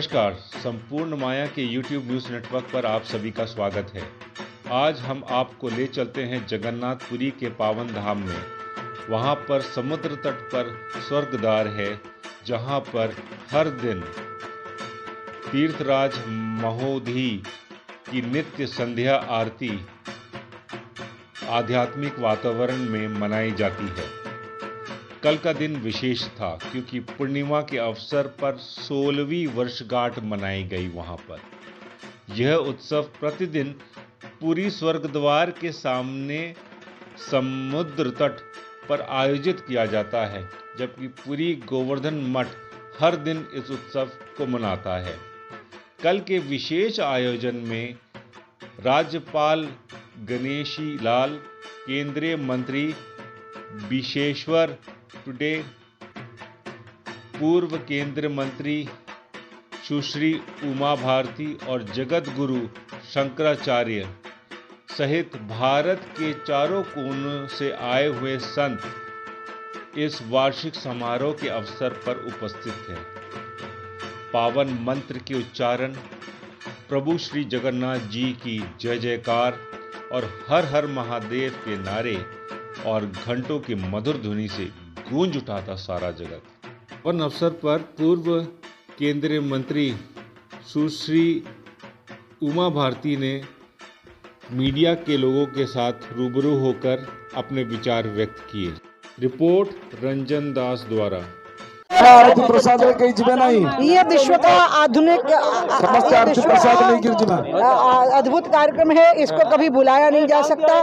नमस्कार। संपूर्ण माया के YouTube न्यूज़ नेटवर्क पर आप सभी का स्वागत है। आज हम आपको ले चलते हैं जगन्नाथपुरी के पावन धाम में। वहां पर समुद्र तट पर स्वर्गद्वार है, जहां पर हर दिन तीर्थराज महोदधि की नित्य संध्या आरती आध्यात्मिक वातावरण में मनाई जाती है। कल का दिन विशेष था क्योंकि पूर्णिमा के अवसर पर 16वीं वर्षगांठ मनाई गई। वहां पर यह उत्सव प्रतिदिन पुरी स्वर्गद्वार के सामने समुद्र तट पर आयोजित किया जाता है, जबकि पुरी गोवर्धन मठ हर दिन इस उत्सव को मनाता है। कल के विशेष आयोजन में राज्यपाल गणेशी लाल, केंद्रीय मंत्री विशेश्वर टुडे, पूर्व केंद्रीय मंत्री सुश्री उमा भारती और जगत गुरु शंकराचार्य सहित भारत के चारों कोनों से आए हुए संत इस वार्षिक समारोह के अवसर पर उपस्थित थे। पावन मंत्र के उच्चारण, प्रभु श्री जगन्नाथ जी की जय जयकार और हर हर महादेव के नारे और घंटों की मधुर ध्वनि से गूंज उठा था सारा जगत। उन अवसर पर पूर्व केंद्रीय मंत्री सुश्री उमा भारती ने मीडिया के लोगों के साथ रूबरू होकर अपने विचार व्यक्त किए। रिपोर्ट रंजन दास द्वारा। आरती प्रसाद कहीं जिबे नहीं। ये विश्व का आधुनिक आरती प्रसाद नहीं गिर जिबा। अद्भुत कार्यक्रम है, इसको कभी बुलाया नहीं जा सकता।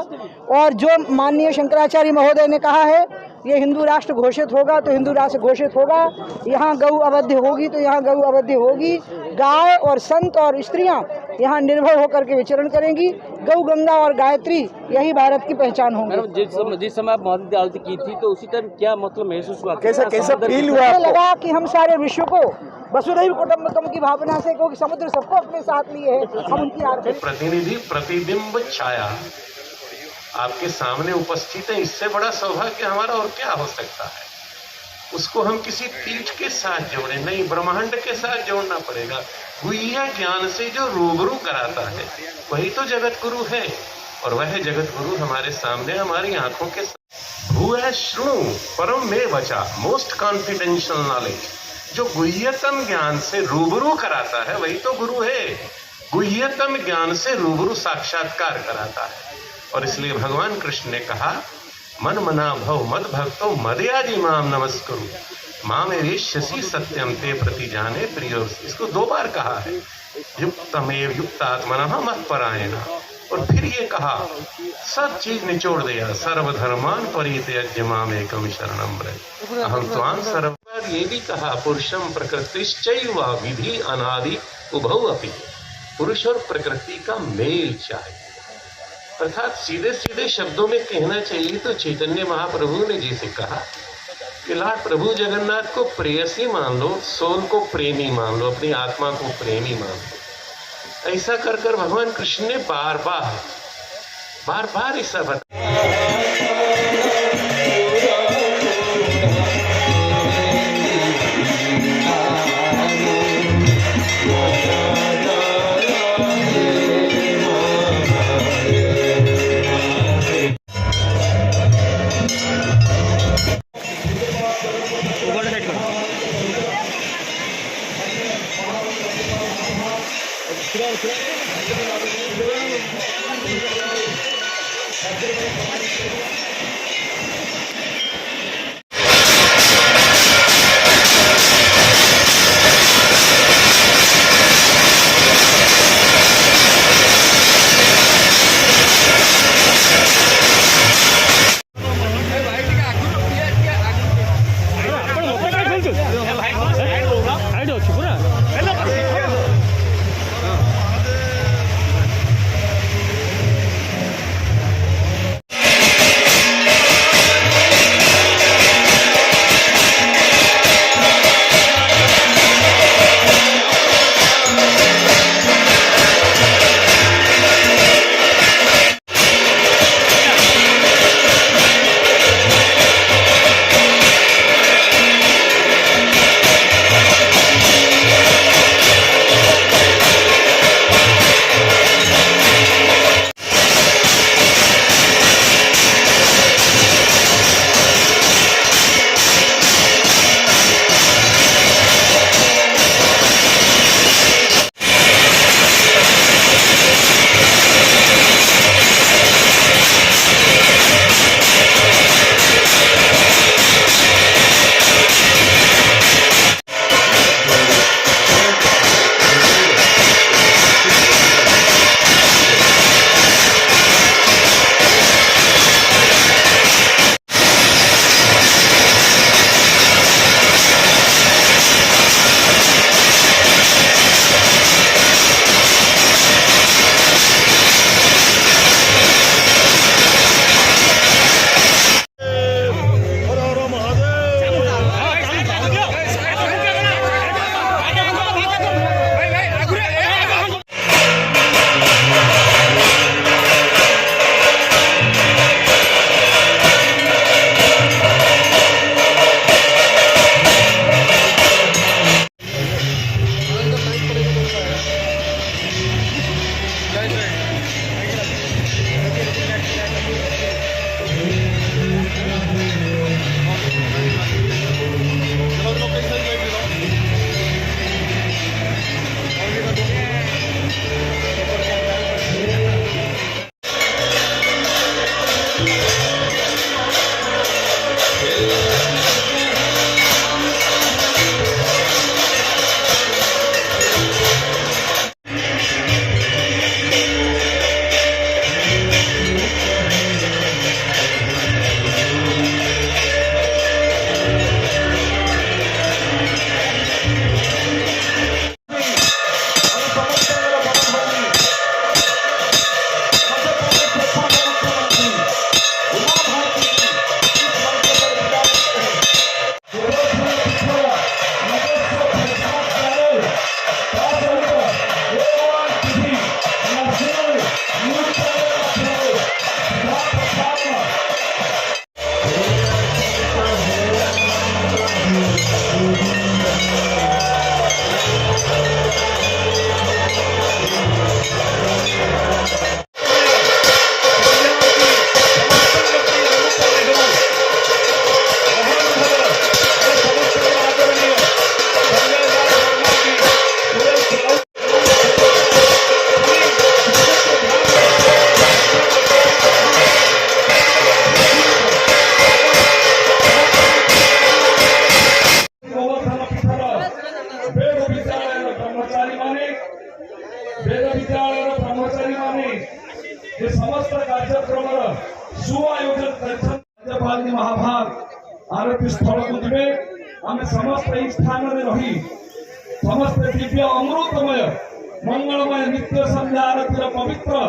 और जो माननीय शंकराचार्य महोदय ने कहा है, ये हिंदू राष्ट्र घोषित होगा तो हिंदू राष्ट्र घोषित होगा। यहाँ गौ अवध्य होगी तो यहाँ गौ अवध्य होगी। गाय और संत और स्त्रियाँ यहाँ निर्भय होकर के विचरण करेंगी। गौ, गंगा और गायत्री यही भारत की पहचान होंगी। जिस समय आप महोदय आरती की थी तो उसी टाइम क्या मतलब महसूस हुआ, कैसा फील हुआ? लगा कि हम सारे विश्व को वसुधैव कुटुंबकम की भावना से, क्योंकि समुद्र सबको अपने साथ लिए है, हम उनकी आरती। प्रतिनिधि प्रतिबिंब छाया आपके सामने उपस्थित है, इससे बड़ा सौभाग्य हमारा और क्या हो सकता है। उसको हम किसी पीठ के साथ जोड़े नहीं, ब्रह्मांड के साथ जोड़ना पड़ेगा। गुह्य ज्ञान से जो रूबरू कराता है वही तो जगत गुरु है, और वह जगत गुरु हमारे सामने हमारी आंखों के साथ। भूय श्रृणु परम में बचा, मोस्ट कॉन्फिडेंशियल नॉलेज, जो गुह्यतम ज्ञान से रूबरू कराता है वही तो गुरु है। गुह्यतम ज्ञान से रूबरू साक्षात्कार कराता है। और इसलिए भगवान कृष्ण ने कहा, मन मना भव मद भक्तो मदयाजी माम नमस्कुरु माम एवेश्यसि सत्यम ते प्रति जाने प्रियो। इसको 2 बार कहा है, युक्तमेव युक्तात्मनः मत्परायण। और फिर ये कहा, सब चीज निचोड़ दिया, सर्वधर्मान परित्यज्य माम एकम शरणं व्रज अहम त्वां सर्व। ये भी कहा, पुरुषम प्रकृतिश्चैव विधि अनादि उभौ अपि। पुरुष और प्रकृति का मेल चाहिए, अर्थात सीधे सीधे शब्दों में कहना चाहिए तो चैतन्य महाप्रभु ने जैसे कहा कि लॉर्ड प्रभु जगन्नाथ को प्रेयसी मान लो, सोल को प्रेमी मान लो, अपनी आत्मा को प्रेमी मान लो। ऐसा कर कर भगवान कृष्ण ने बार बार ऐसा बताया। हे समस्त कार्यक्रम सुआयोजित राज्यपाल महाभाग आरती स्थल को जीवे आम समस्त यही स्थान में रही समस्त दिव्य अमृतमय मंगलमय नित्य संध्या आरती पवित्र